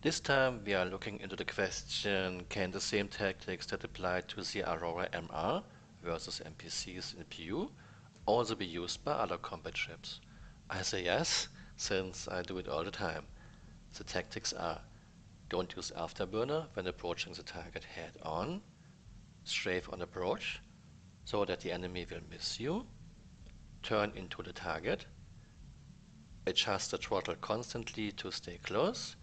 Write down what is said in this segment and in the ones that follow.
This time we are looking into the question, can the same tactics that apply to the Aurora MR versus NPCs in PU also be used by other combat ships? I say yes, since I do it all the time. The tactics are: don't use afterburner when approaching the target head on, strafe on approach so that the enemy will miss you, turn into the target, adjust the throttle constantly to stay close,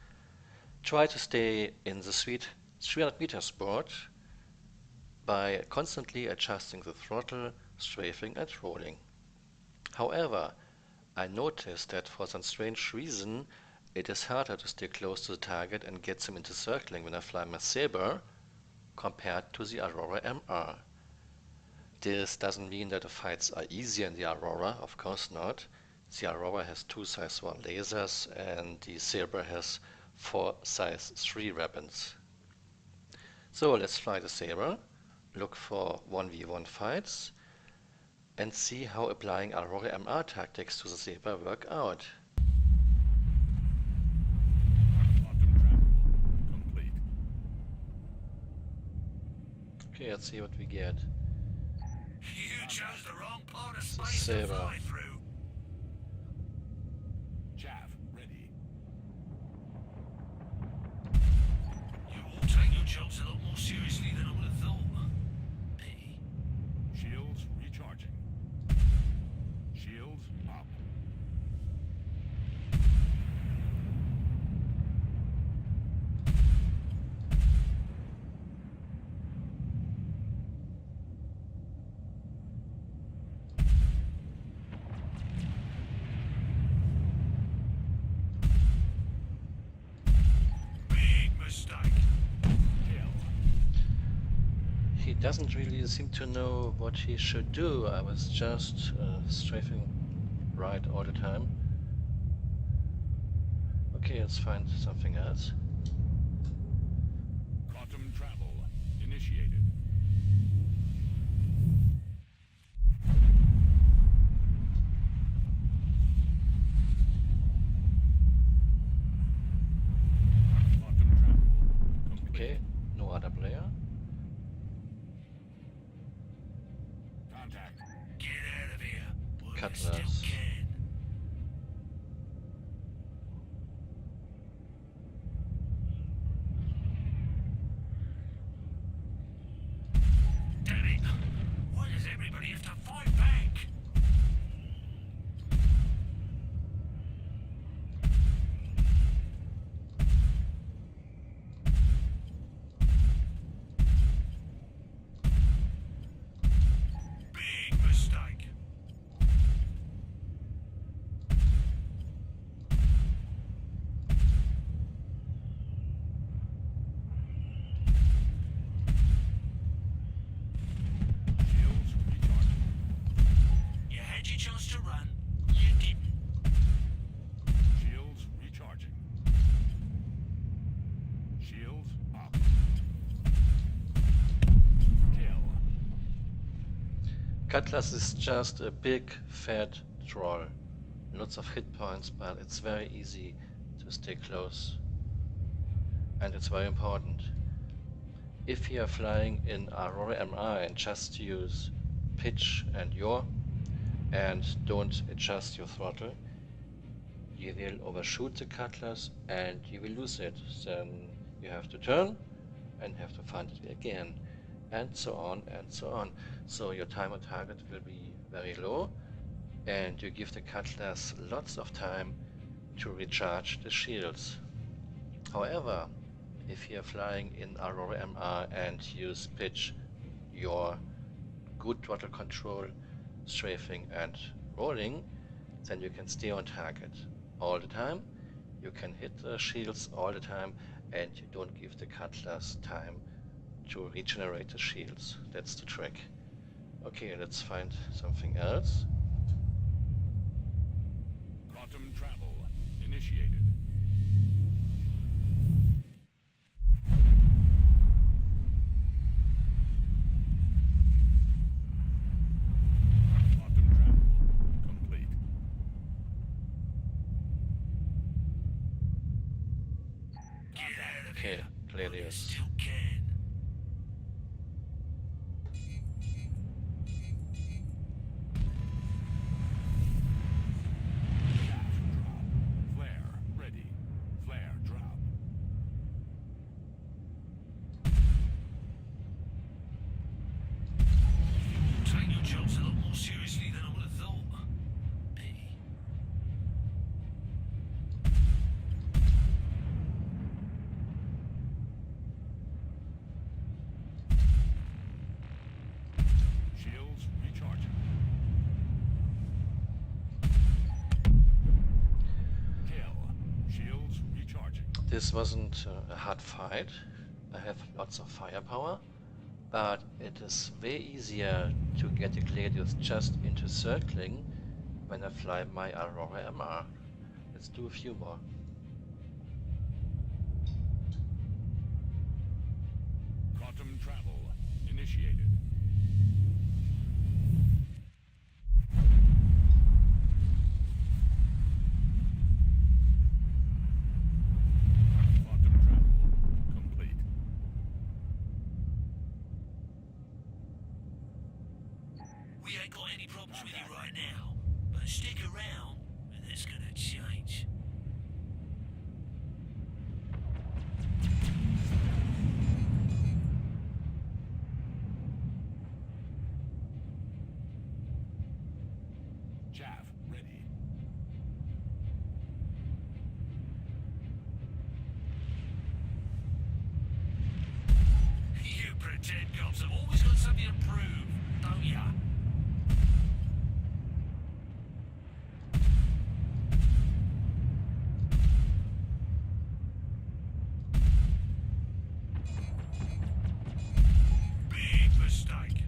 try to stay in the sweet 300 meter spot by constantly adjusting the throttle, strafing and rolling. However, I noticed that for some strange reason it is harder to stay close to the target and get them into circling when I fly my Sabre compared to the Aurora MR. This doesn't mean that the fights are easier in the Aurora, of course not. The Aurora has 2 size 1 lasers and the Sabre has 4 size 3 weapons. So let's fly the Sabre, look for 1v1 fights and see how applying Aurora MR tactics to the Sabre work out. Okay, let's see what we get. You chose the wrong part of space Sabre. to fly through. Chaff, ready. You all take your jobs a lot more seriously than I would have thought. Pity. Shields recharging. Shields up. Big mistake. Kill. He doesn't really seem to know what he should do. I was just strafing right all the time. Okay, let's find something else. Quantum travel initiated. Quantum travel complete. Okay, no other player. Contact. Get out of here. While you Cutlass. still can. Damn it! Why does everybody have to fight back? Big mistake. Shields recharging. You had your chance to run. You didn't. Shields recharging. Shields up. Kill. Cutlass is just a big fat troll. Lots of hit points, but it's very easy to stay close. And it's very important. If you are flying in Aurora MR and just use pitch and yaw and don't adjust your throttle, you will overshoot the Cutlass and you will lose it. Then you have to turn and have to find it again, and so on and so on. So your time on target will be very low and you give the Cutlass lots of time to recharge the shields. However, if you're flying in Aurora MR and use pitch, your good throttle control, strafing and rolling, then you can stay on target all the time. You can hit the shields all the time and you don't give the Cutlass time to regenerate the shields. That's the trick. Okay, let's find something else. Quantum travel initiated. Quantum travel complete. Get Gladius. Still can. Flare ready. Flare drop. Take your jobs a lot more seriously than I would have thought. Pity. Shields recharging. Kill. Shields recharging. This wasn't a hard fight. I have lots of firepower, but it is way easier to get a Gladius just into circling when I fly my Aurora MR. Let's do a few more. Quantum travel initiated. Quantum travel complete. We ain't got any problems with you right now, but stick around and it's gonna change. Chaff ready. You pretend cops have always got something to prove, don't ya? Big mistake.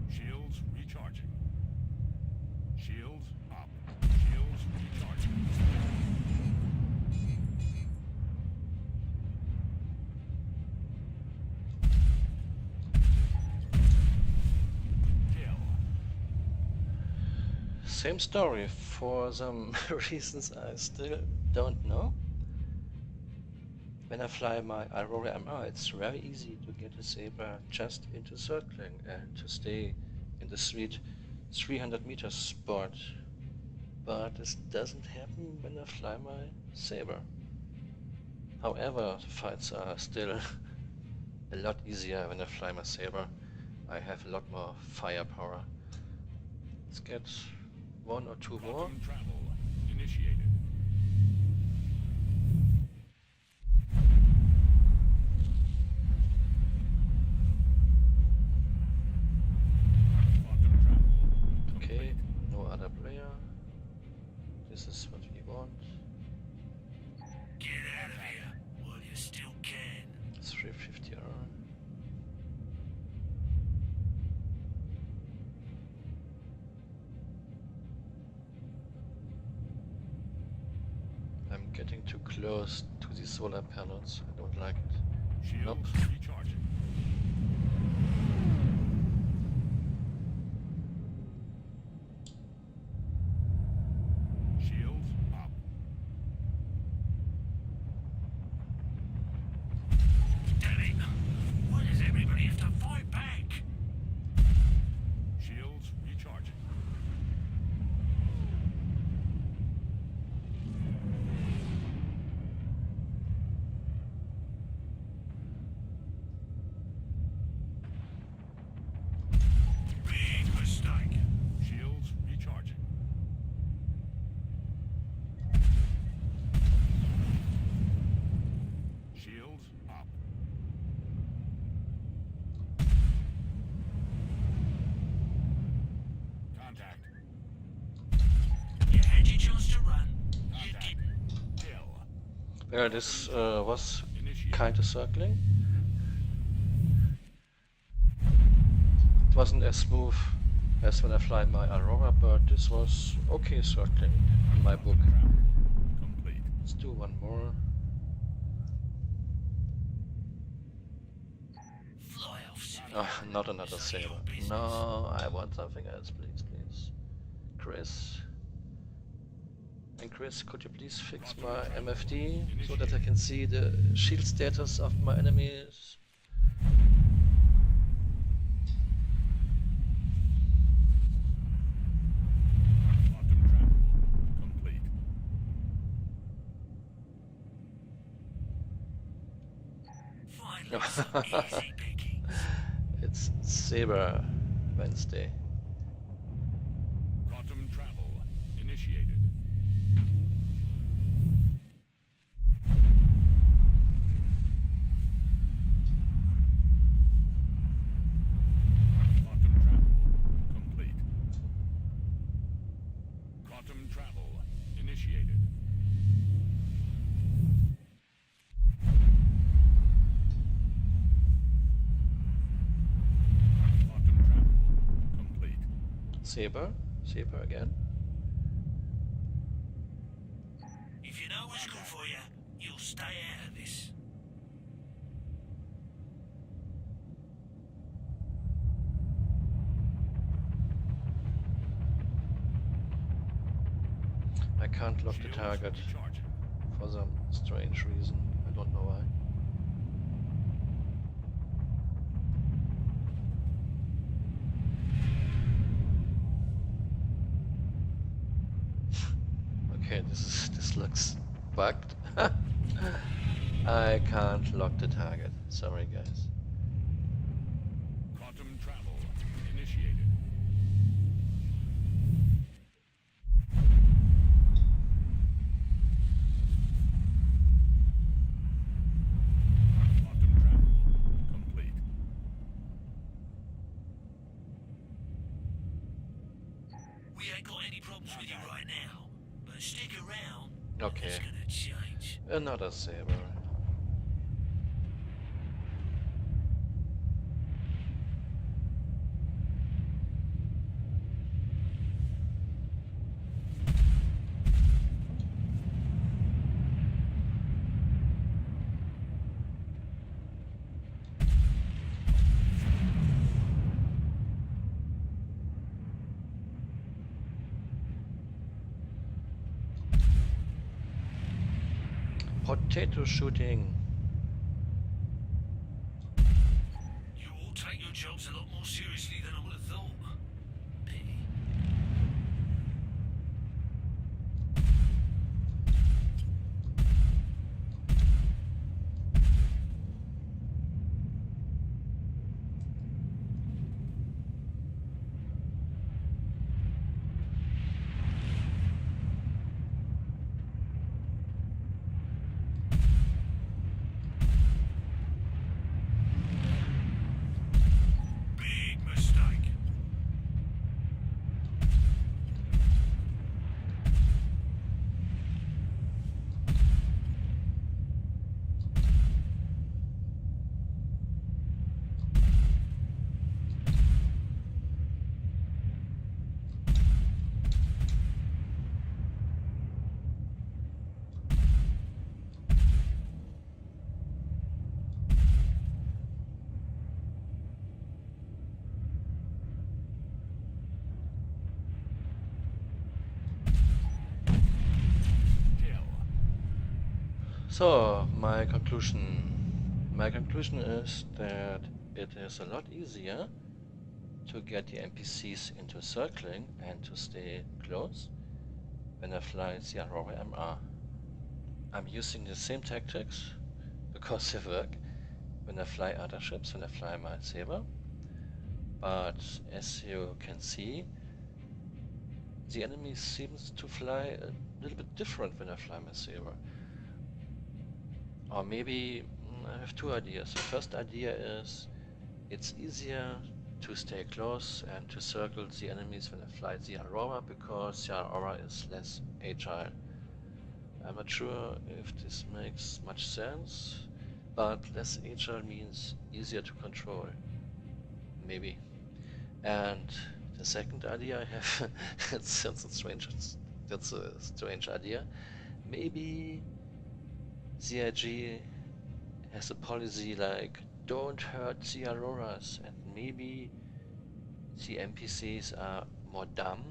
Shields recharging. Shields up. Shields recharging. Kill. Same story for some reasons I still don't know. When I fly my Aurora MR, it's very easy to get a Sabre just into circling and to stay in the sweet 300 meters spot. But this doesn't happen when I fly my Sabre. However, the fights are still a lot easier when I fly my Sabre. I have a lot more firepower. Let's get one or two more. Quantum travel initiated. Quantum travel. Okay, no other player. This is what we want. Get out of here while you still can. 350R. I'm getting too close to the solar panels. I don't like it. Shields Nope. recharging. Shields up. Damn it! Why does everybody have to fight back? Shields recharging. Big mistake. Shields recharging. Shields up. Contact. You had your chance to run. You Contact. didn't. Kill. Well, this was Initiate. kind of circling. It wasn't as smooth as when I fly my Aurora, but this was okay circling in my book. Travel complete. Let's do one more. civilian. Oh, not another It's none of Sabre. your business. No, I want something else, please, please. Chris. And Chris, could you please fix my MFD so that I can see the shield status of my enemies? Quantum travel complete. Finally, some easy pickings. It's Sabre Wednesday. Quantum travel initiated. Quantum travel complete. Quantum travel initiated. Quantum travel complete. Sabre? Sabre again? If you know what's good for you, you'll stay out of this. I can't lock the Shields target recharging. for some strange reason. I don't know why. Okay, this looks bugged. I can't lock the target. Sorry, guys. Quantum travel initiated. Quantum travel complete. We ain't got any problems with you right now, but stick around. Okay, It's gonna change. another Sabre. Potato shooting. You all take your jobs a lot more seriously than I would have thought. Pity. Big mistake. Kill. So, my conclusion. My conclusion is that it is a lot easier to get the NPCs into circling and to stay close when I fly the Aurora MR. I'm using the same tactics because they work when I fly other ships, when I fly my Sabre. But as you can see, the enemy seems to fly a little bit different when I fly my Sabre. Or maybe I have two ideas. The first idea is it's easier to stay close and to circle the enemies when I fly the Aurora because the Aurora is less agile. I'm not sure if this makes much sense, but less agile means easier to control. Maybe. And the second idea I have, it's a strange idea. Maybe CIG has a policy like don't hurt the Auroras, and maybe the NPCs are more dumb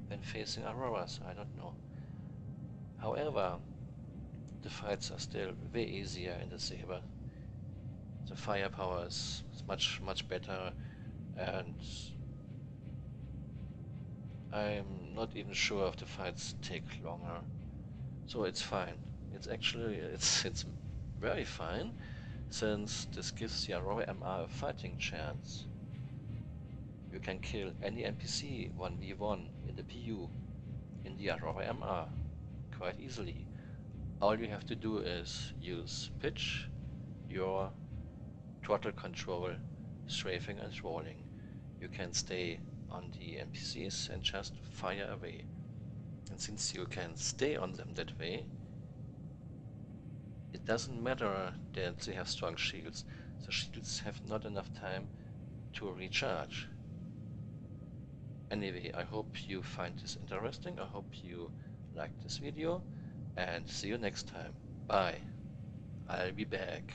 when facing Auroras, I don't know. However, the fights are still way easier in the Sabre. The firepower is much better, and I'm not even sure if the fights take longer. So it's fine. It's very fine, since this gives the Aurora MR a fighting chance. You can kill any NPC 1v1 in the PU in the Aurora MR quite easily. All you have to do is use pitch, your throttle control, strafing and rolling. You can stay on the NPCs and just fire away. And since you can stay on them that way, it doesn't matter that they have strong shields. The shields have not enough time to recharge. Anyway, I hope you find this interesting. I hope you like this video, and see you next time. Bye. I'll be back.